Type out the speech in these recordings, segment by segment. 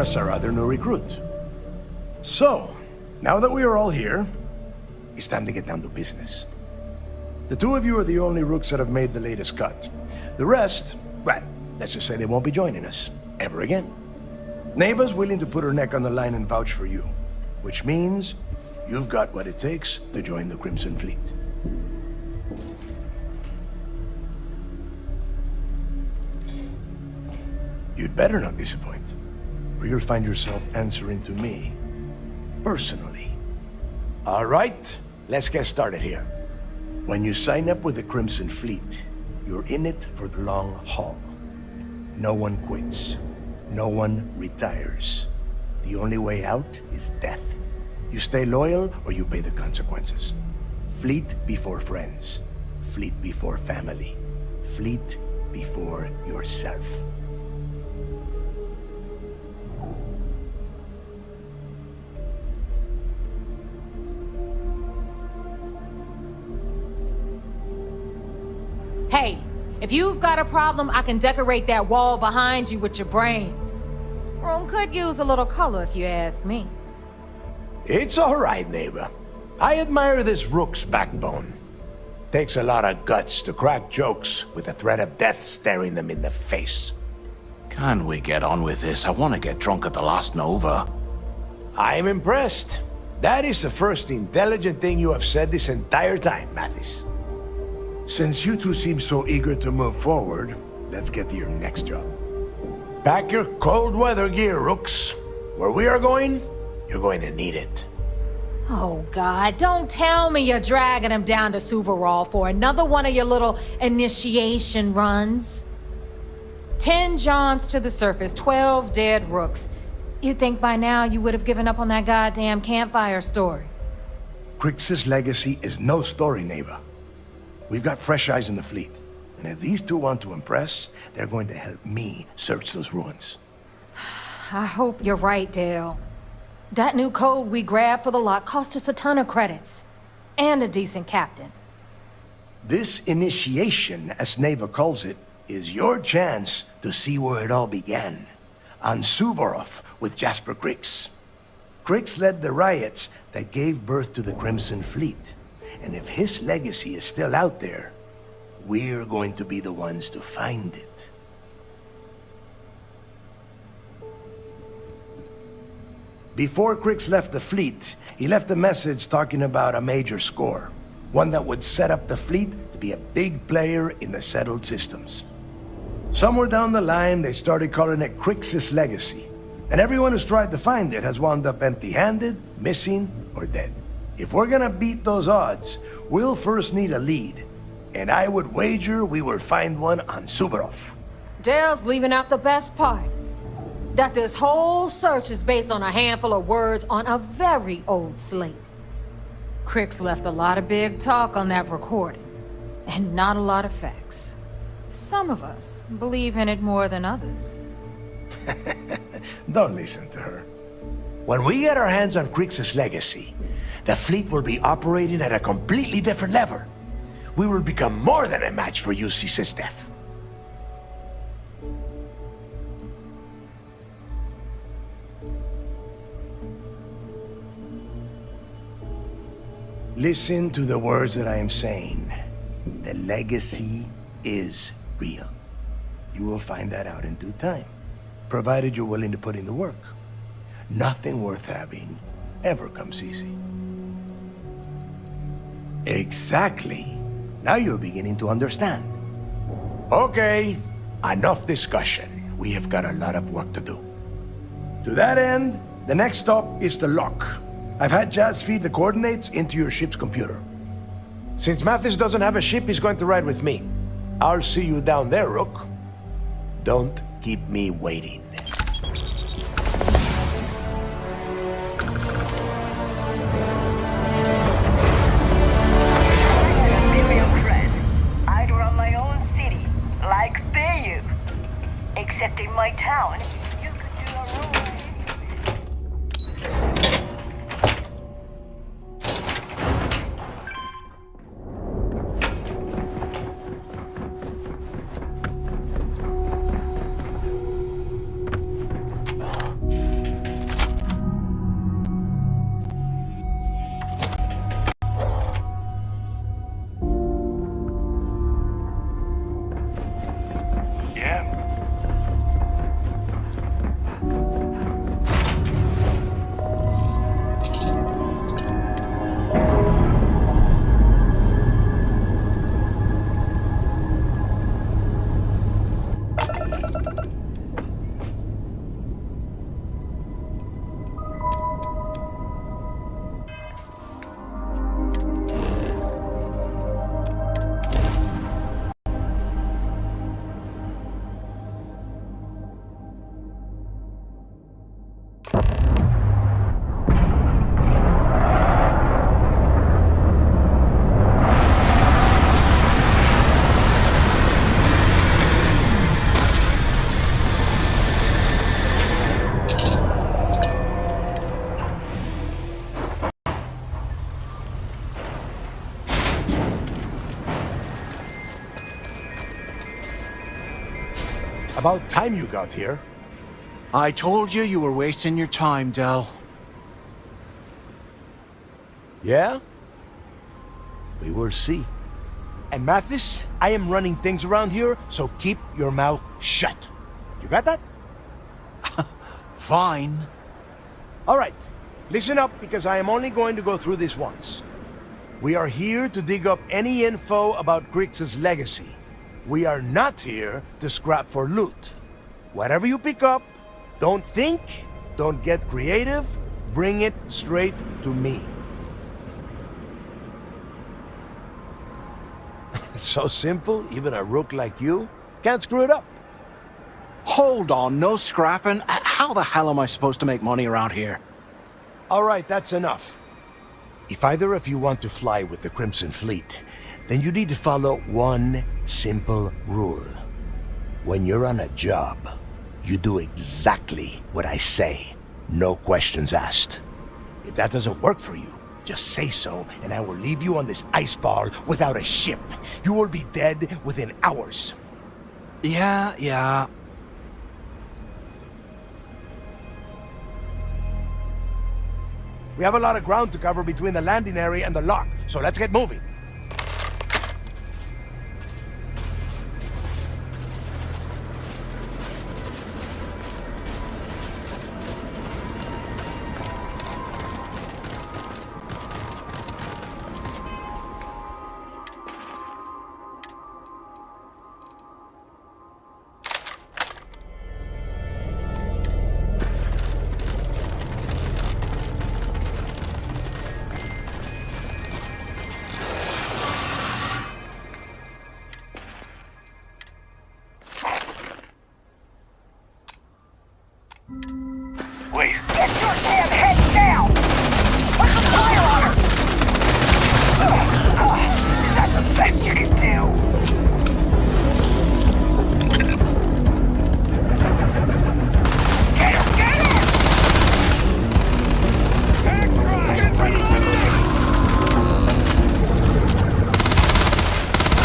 as our other new recruit. So, now that we are all here, it's time to get down to business. The two of you are the only rooks that have made the latest cut. The rest, well, let's just say they won't be joining us ever again. Neva's willing to put her neck on the line and vouch for you, which means you've got what it takes to join the Crimson Fleet. You'd better not disappoint, or you'll find yourself answering to me, personally. All right, let's get started here. When you sign up with the Crimson Fleet, you're in it for the long haul. No one quits. No one retires. The only way out is death. You stay loyal or you pay the consequences. Fleet before friends. Fleet before family. Fleet before yourself. Hey, if you've got a problem, I can decorate that wall behind you with your brains. Room could use a little color if you ask me. It's all right, neighbor. I admire this rook's backbone. Takes a lot of guts to crack jokes with the threat of death staring them in the face. Can we get on with this? I want to get drunk at the last Nova. I'm impressed. That is the first intelligent thing you have said this entire time, Mathis. Since you two seem so eager to move forward, let's get to your next job. Pack your cold weather gear, rooks. Where we are going, you're going to need it. Oh, God, don't tell me you're dragging him down to Suvarol for another one of your little initiation runs. 10 Johns to the surface, 12 dead rooks. You'd think by now you would have given up on that goddamn campfire story. Crix's legacy is no story, neighbor. We've got fresh eyes in the fleet. And if these two want to impress, they're going to help me search those ruins. I hope you're right, Dale. That new code we grabbed for the lot cost us a ton of credits. And a decent captain. This initiation, as Neva calls it, is your chance to see where it all began. On Suvorov with Jasper Crix. Crix led the riots that gave birth to the Crimson Fleet. And if his legacy is still out there, we're going to be the ones to find it. Before Crix left the fleet, he left a message talking about a major score. One that would set up the fleet to be a big player in the settled systems. Somewhere down the line, they started calling it Crix's legacy. And everyone who's tried to find it has wound up empty-handed, missing, or dead. If we're gonna beat those odds, we'll first need a lead. And I would wager we will find one on Suvorov. Dale's leaving out the best part. That this whole search is based on a handful of words on a very old slate. Crix left a lot of big talk on that recording, and not a lot of facts. Some of us believe in it more than others. Don't listen to her. When we get our hands on Crix's legacy, the fleet will be operating at a completely different level. We will become more than a match for UC Systef. Listen to the words that I am saying. The legacy is real. You will find that out in due time, provided you're willing to put in the work. Nothing worth having ever comes easy. Exactly. Now you're beginning to understand. Okay, enough discussion. We have got a lot of work to do. To that end, the next stop is the lock. I've had Jazz feed the coordinates into your ship's computer. Since Mathis doesn't have a ship, he's going to ride with me. I'll see you down there, Rook. Don't keep me waiting. I'd run my own city, like Bayou. Except in my town, you could do a roll. About time you got here. I told you you were wasting your time, Del. Yeah? We will see. And Mathis, I am running things around here, so keep your mouth shut. You got that? Fine. All right. Listen up, because I am only going to go through this once. We are here to dig up any info about Grix's legacy. We are not here to scrap for loot. Whatever you pick up, don't think, don't get creative, bring it straight to me. It's so simple, even a rook like you can't screw it up. Hold on, no scrapping. How the hell am I supposed to make money around here? All right, that's enough. If either of you want to fly with the Crimson Fleet, then you need to follow one simple rule. When you're on a job, you do exactly what I say. No questions asked. If that doesn't work for you, just say so, and I will leave you on this ice ball without a ship. You will be dead within hours. Yeah. We have a lot of ground to cover between the landing area and the lock, so let's get moving. Wait. Get your damn head down! Put some fire on her! Is that the best you can do? Get her! Get her!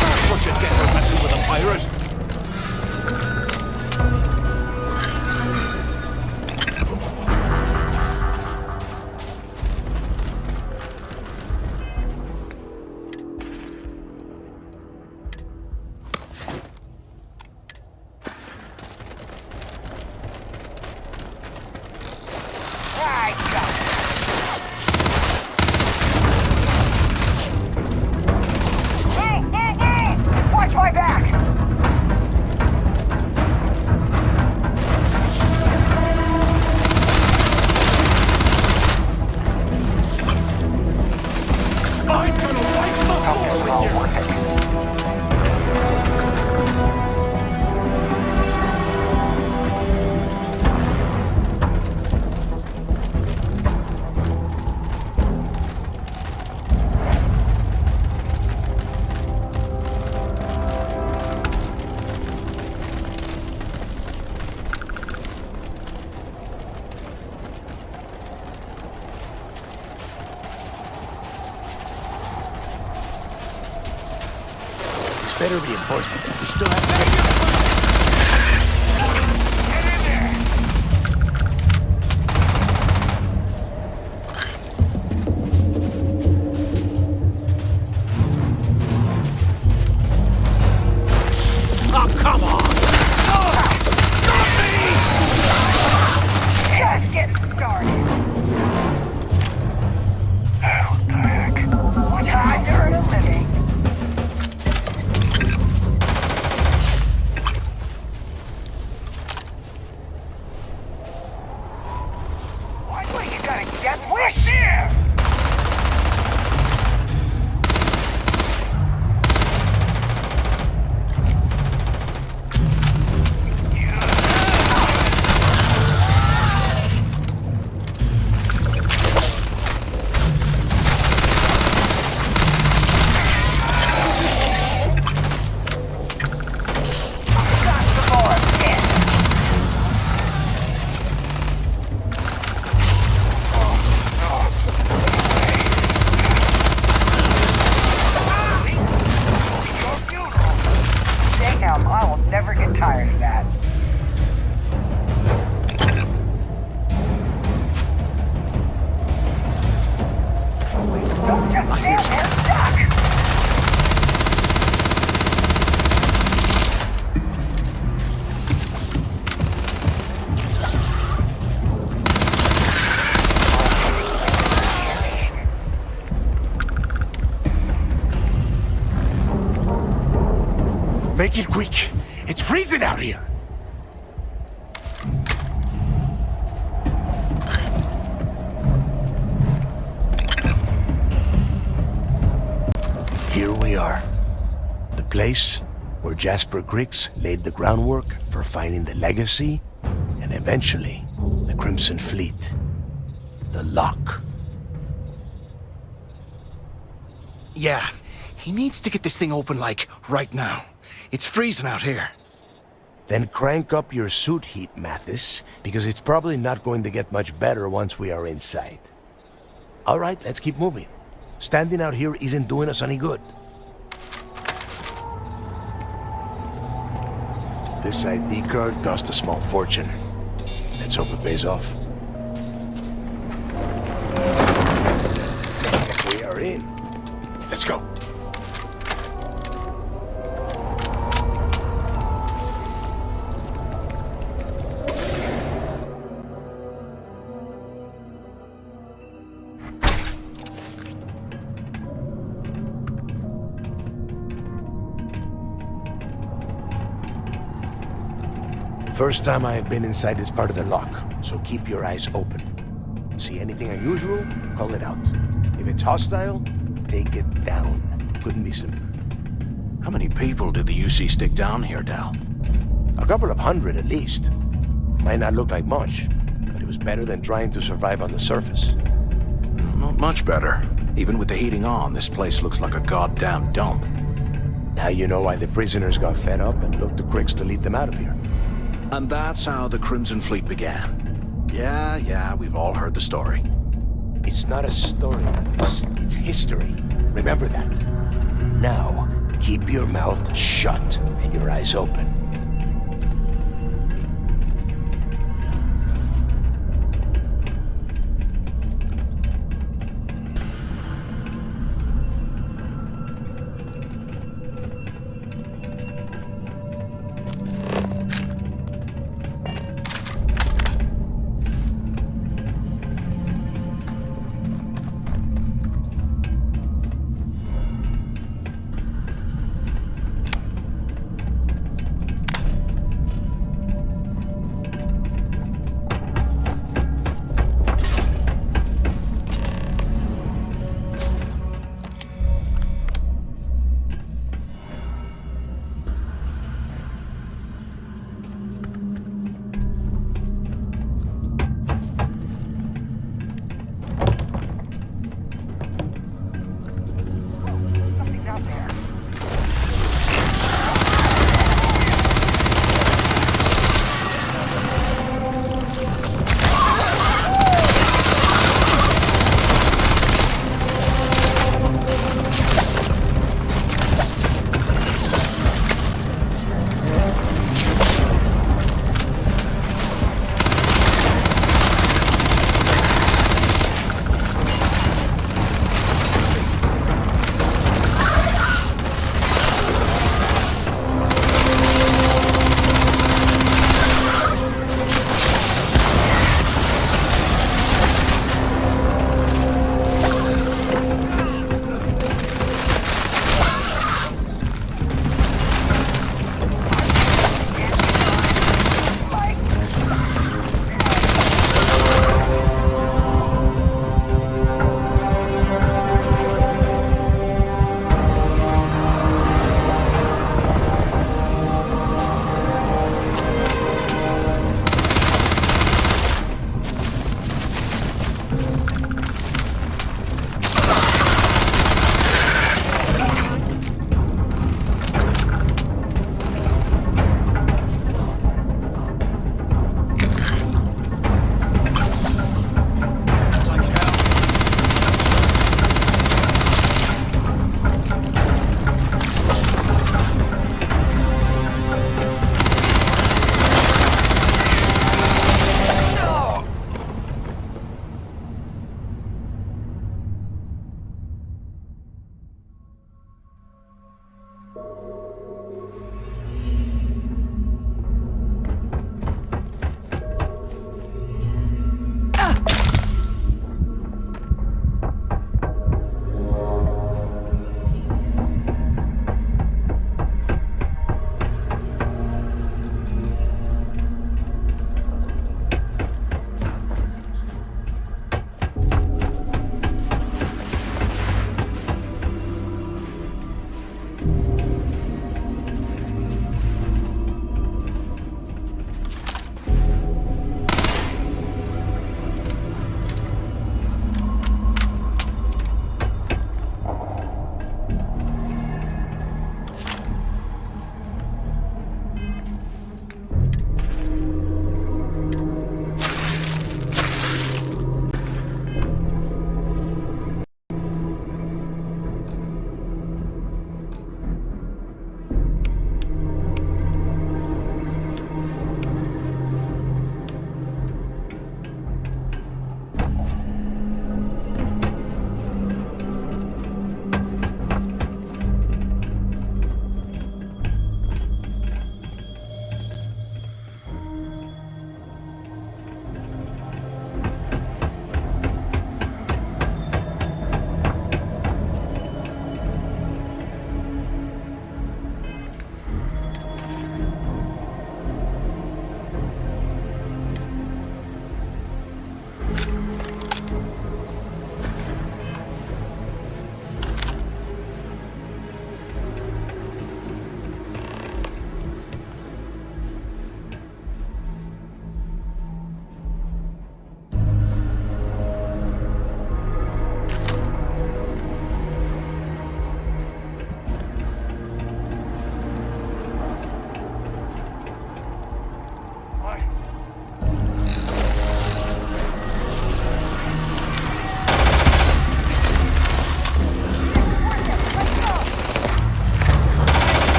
That's what you get for messing with a pirate. I got it. Watch my back! I'm gonna wipe the floor with you! Worth it. Better be important. We still have to get... Oh, come on! Just getting started. What the heck? Time to earn a living. What you got a death wish? Here! Got some more of this. Damn, I will never get tired of that. Make it quick. It's freezing out here. Here we are. The place where Jasper Griggs laid the groundwork for finding the legacy and eventually the Crimson Fleet. The lock. Yeah, he needs to get this thing open, like, right now. It's freezing out here. Then crank up your suit heat, Mathis, because it's probably not going to get much better once we are inside. All right, let's keep moving. Standing out here isn't doing us any good. This ID card cost a small fortune. Let's hope it pays off. We are in. Let's go. First time I have been inside this part of the lock, so keep your eyes open. See anything unusual? Call it out. If it's hostile, take it down. Couldn't be simpler. How many people did the UC stick down here, Dal? A couple of hundred at least. Might not look like much, but it was better than trying to survive on the surface. Not much better. Even with the heating on, this place looks like a goddamn dump. Now you know why the prisoners got fed up and looked to Griggs to lead them out of here. And that's how the Crimson Fleet began. Yeah, we've all heard the story. It's not a story, Mathis. It's history. Remember that. Now, keep your mouth shut and your eyes open.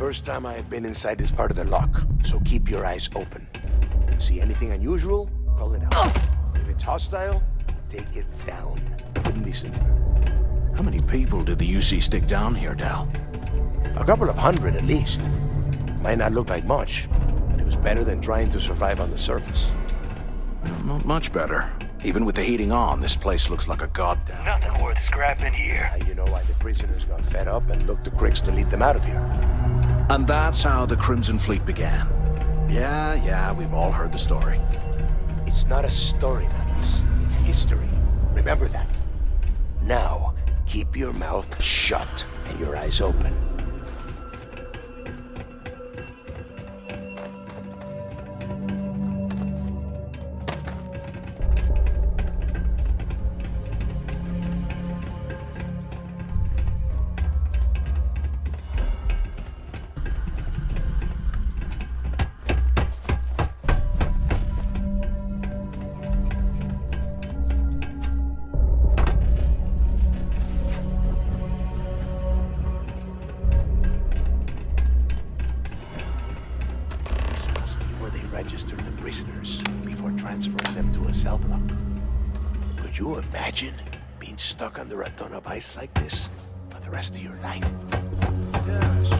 first time I have been inside this part of the lock, so keep your eyes open. See anything unusual? Call it out. If it's hostile, take it down. Couldn't be simpler. How many people did the UC stick down here, Dal? A couple of hundred at least. Might not look like much, but it was better than trying to survive on the surface. Not much better. Even with the heating on, this place looks like a goddamn... Nothing worth scrapping here. Now you know why the prisoners got fed up and looked to Cricks to lead them out of here. And that's how the Crimson Fleet began. Yeah, we've all heard the story. It's not a story, Manos. It's history. Remember that. Now, keep your mouth shut and your eyes open. Registered the prisoners before transferring them to a cell block. Could you imagine being stuck under a ton of ice like this for the rest of your life? Yes.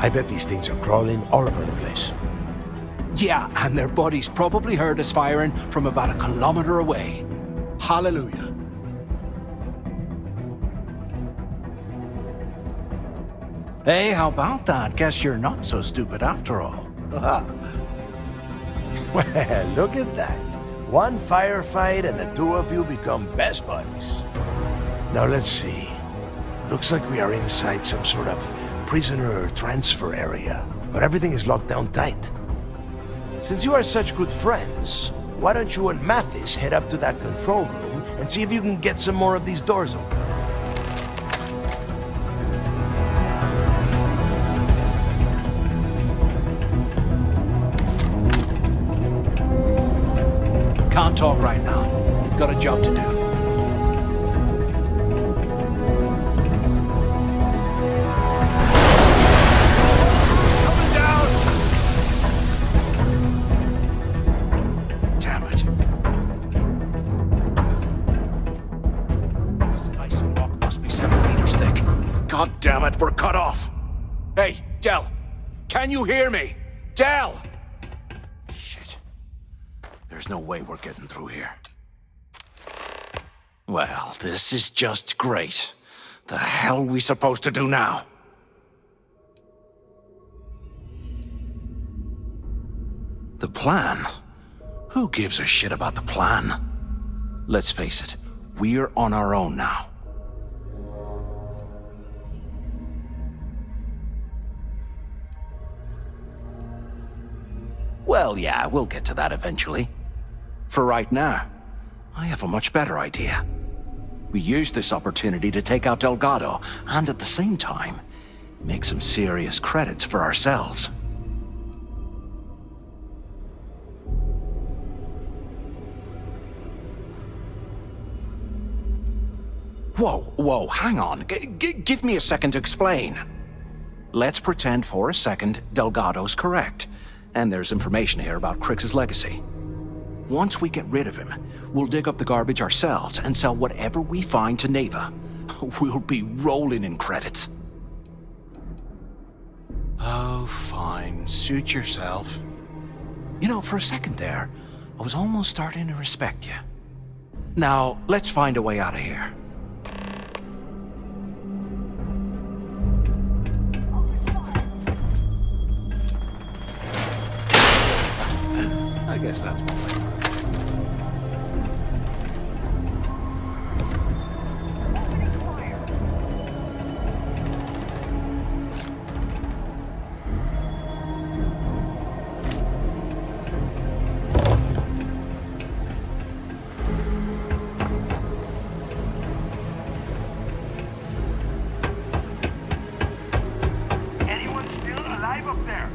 I bet these things are crawling all over the place. Yeah, and their buddies probably heard us firing from about a kilometer away. Hallelujah. Hey, how about that? Guess you're not so stupid after all. Well, look at that. One firefight and the two of you become best buddies. Now let's see. Looks like we are inside some sort of prisoner transfer area, but everything is locked down tight. Since you are such good friends, why don't you and Mathis head up to that control room and see if you can get some more of these doors open? Can't talk right now. Got a job to do. Damn it. This ice and rock must be 7 meters thick. God damn it, we're cut off. Hey, Del. Can you hear me? Del! Shit. There's no way we're getting through here. Well, this is just great. The hell are we supposed to do now? The plan? Who gives a shit about the plan? Let's face it, we're on our own now. Well, yeah, we'll get to that eventually. For right now, I have a much better idea. We use this opportunity to take out Delgado, and at the same time, make some serious credits for ourselves. Whoa, hang on. Give me a second to explain. Let's pretend for a second Delgado's correct, and there's information here about Crix's legacy. Once we get rid of him, we'll dig up the garbage ourselves and sell whatever we find to Neva. We'll be rolling in credits. Oh, fine. Suit yourself. You know, for a second there, I was almost starting to respect you. Now, let's find a way out of here. I guess that's one way. Anyone still alive up there?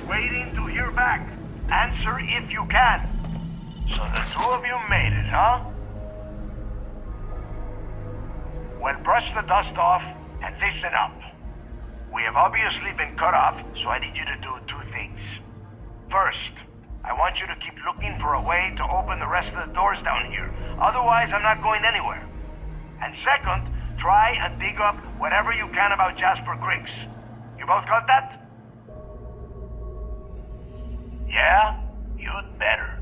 Waiting to hear back. Answer if you can. So the two of you made it, huh? Well, brush the dust off and listen up. We have obviously been cut off, so I need you to do two things. First, I want you to keep looking for a way to open the rest of the doors down here. Otherwise, I'm not going anywhere. And second, try and dig up whatever you can about Jasper Griggs. You both got that? Yeah? You'd better.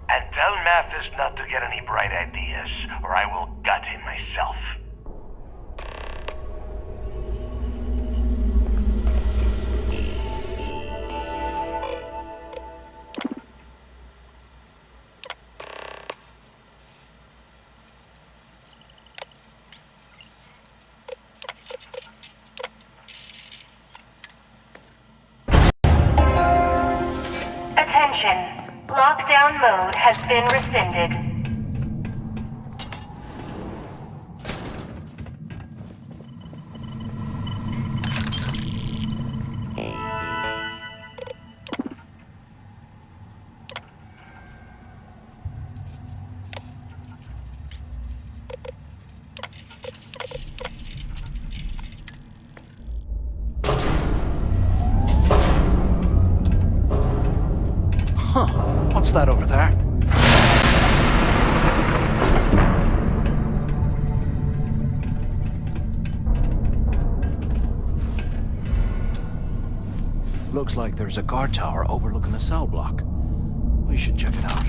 And tell Mathis not to get any bright ideas, or I will gut him myself. Attention. Lockdown mode has been rescinded. What's that over there? Looks like there's a guard tower overlooking the cell block. We should check it out.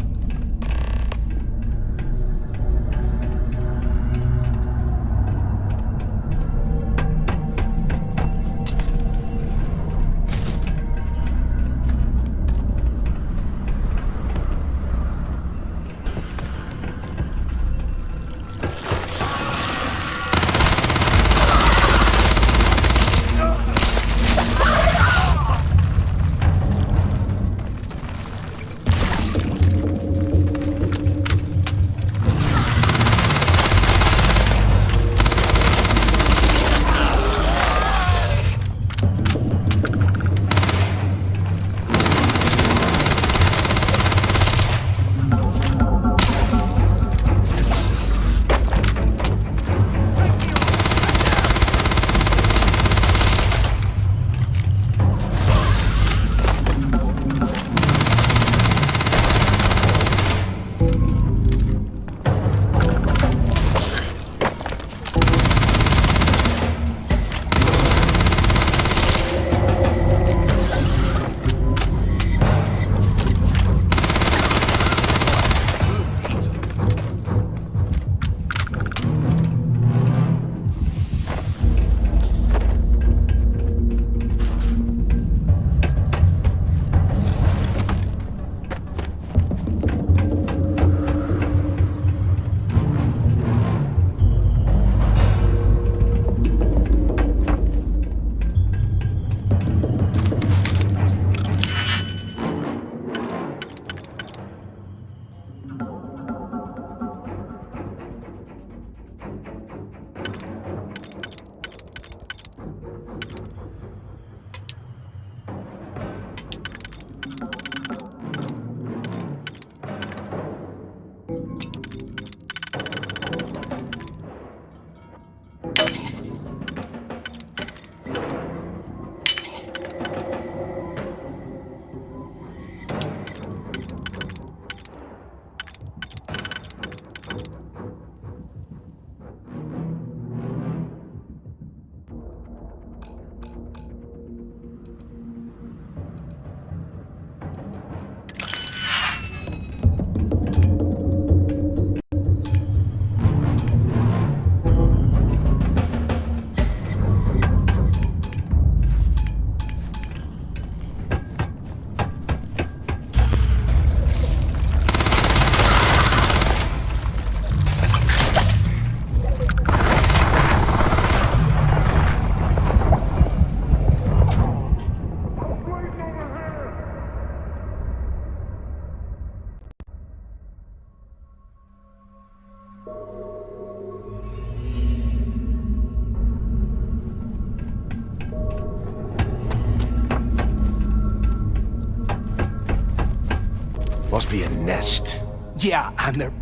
must be a nest. Yeah, and they're...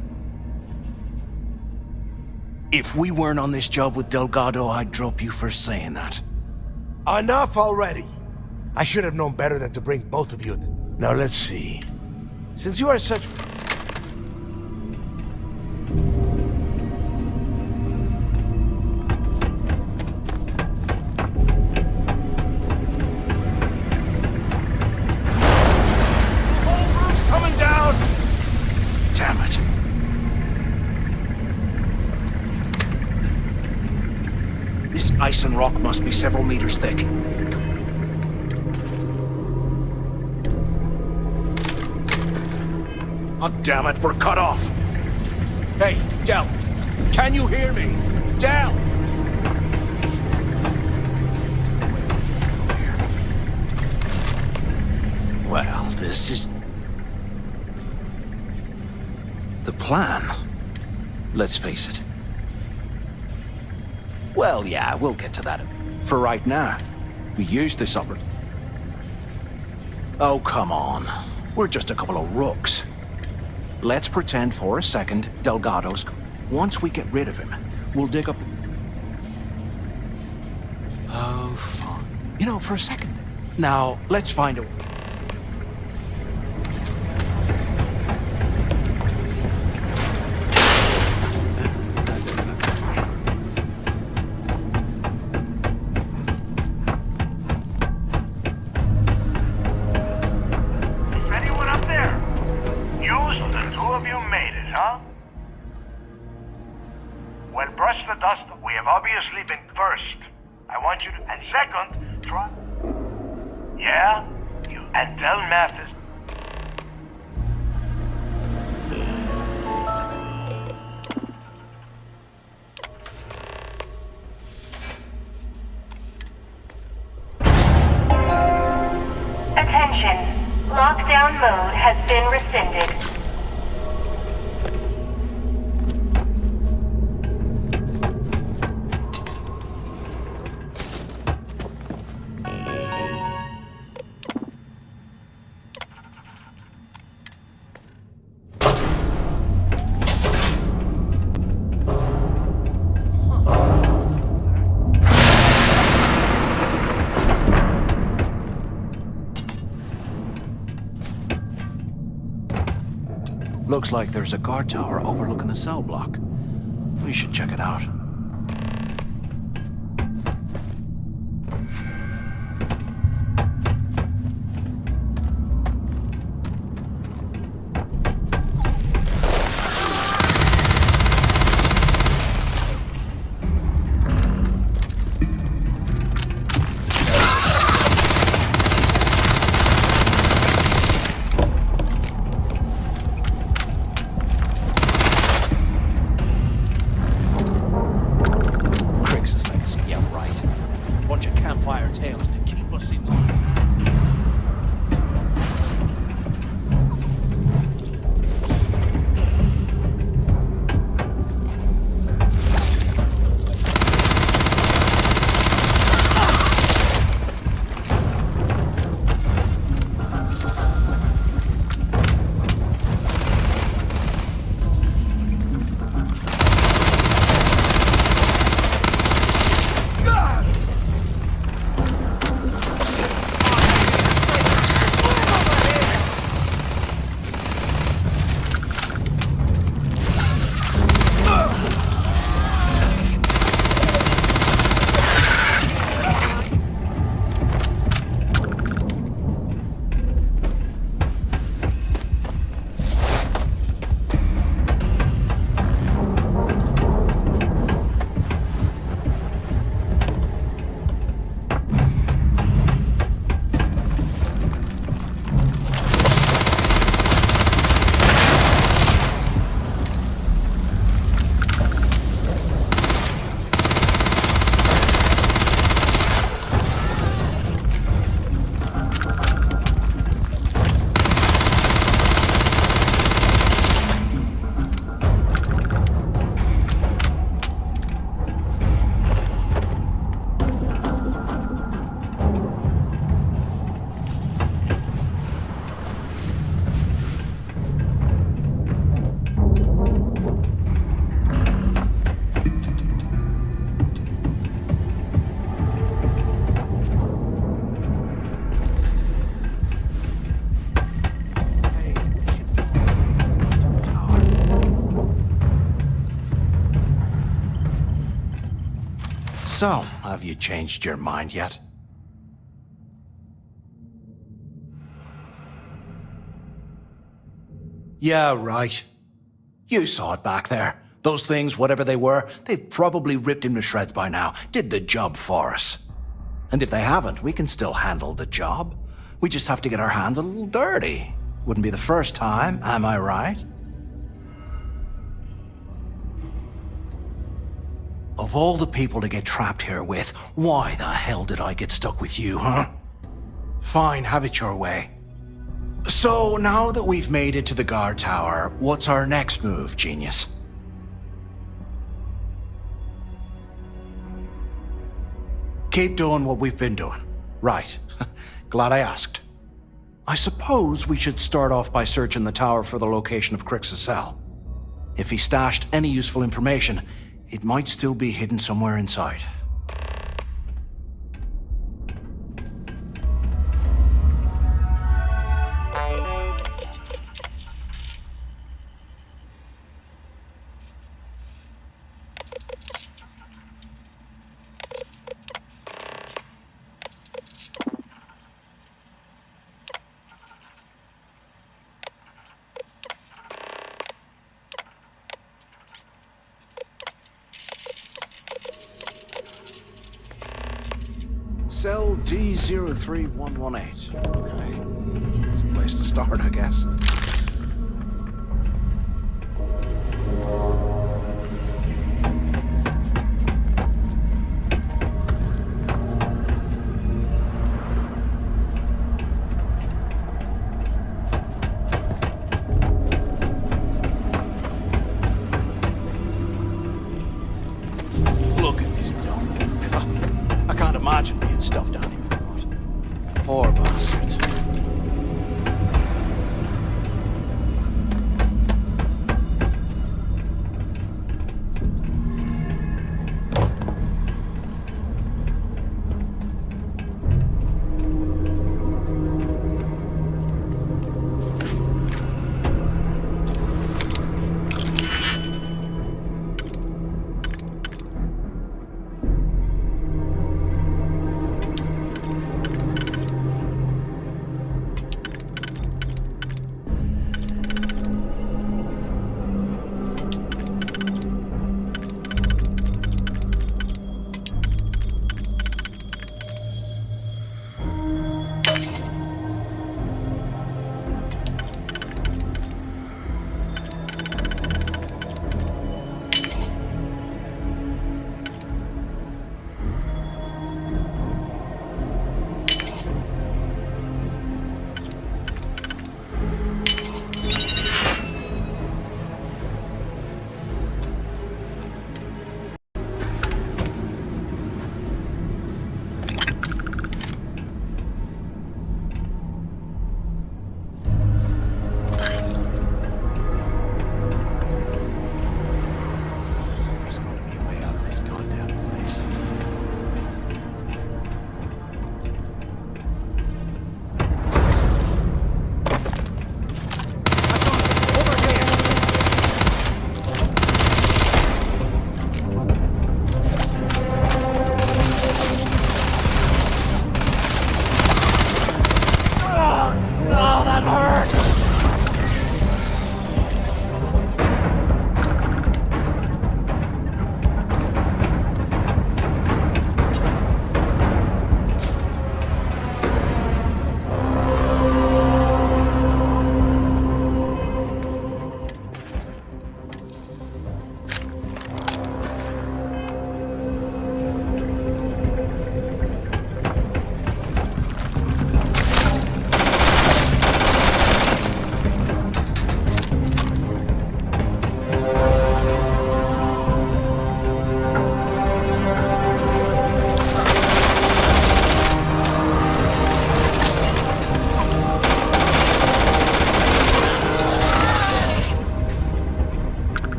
If we weren't on this job with Delgado, I'd drop you for saying that. Enough already! I should have known better than to bring both of you. Now let's see. Since you are such... Coming down! Damn it. This ice and rock must be several meters thick. Oh, damn it, we're cut off. Hey, Del, can you hear me? Del! Well, this is... the plan. Let's face it. Well, yeah, we'll get to that. For right now, we use this Oh, come on. We're just a couple of rooks. Let's pretend for a second Delgado's... Once we get rid of him, we'll dig up... Oh, fine. You know, for a second. Now, let's find a... The dust, we have obviously been first. I want you to... And second, try... Yeah? You... And tell Mathis... Attention. Lockdown mode has been rescinded. Looks like there's a guard tower overlooking the cell block. We should check it out. So, have you changed your mind yet? Yeah, right. You saw it back there. Those things, whatever they were, they've probably ripped him to shreds by now. Did the job for us. And if they haven't, we can still handle the job. We just have to get our hands a little dirty. Wouldn't be the first time, am I right? Of all the people to get trapped here with, why the hell did I get stuck with you, huh? Fine, have it your way. So, now that we've made it to the guard tower, what's our next move, genius? Keep doing what we've been doing. Right. Glad I asked. I suppose we should start off by searching the tower for the location of Crix's cell. If he stashed any useful information, it might still be hidden somewhere inside. Cell D03118. Okay. It's a place to start, I guess. Look at this dump. I can't imagine being stuffed down here. Poor bastard.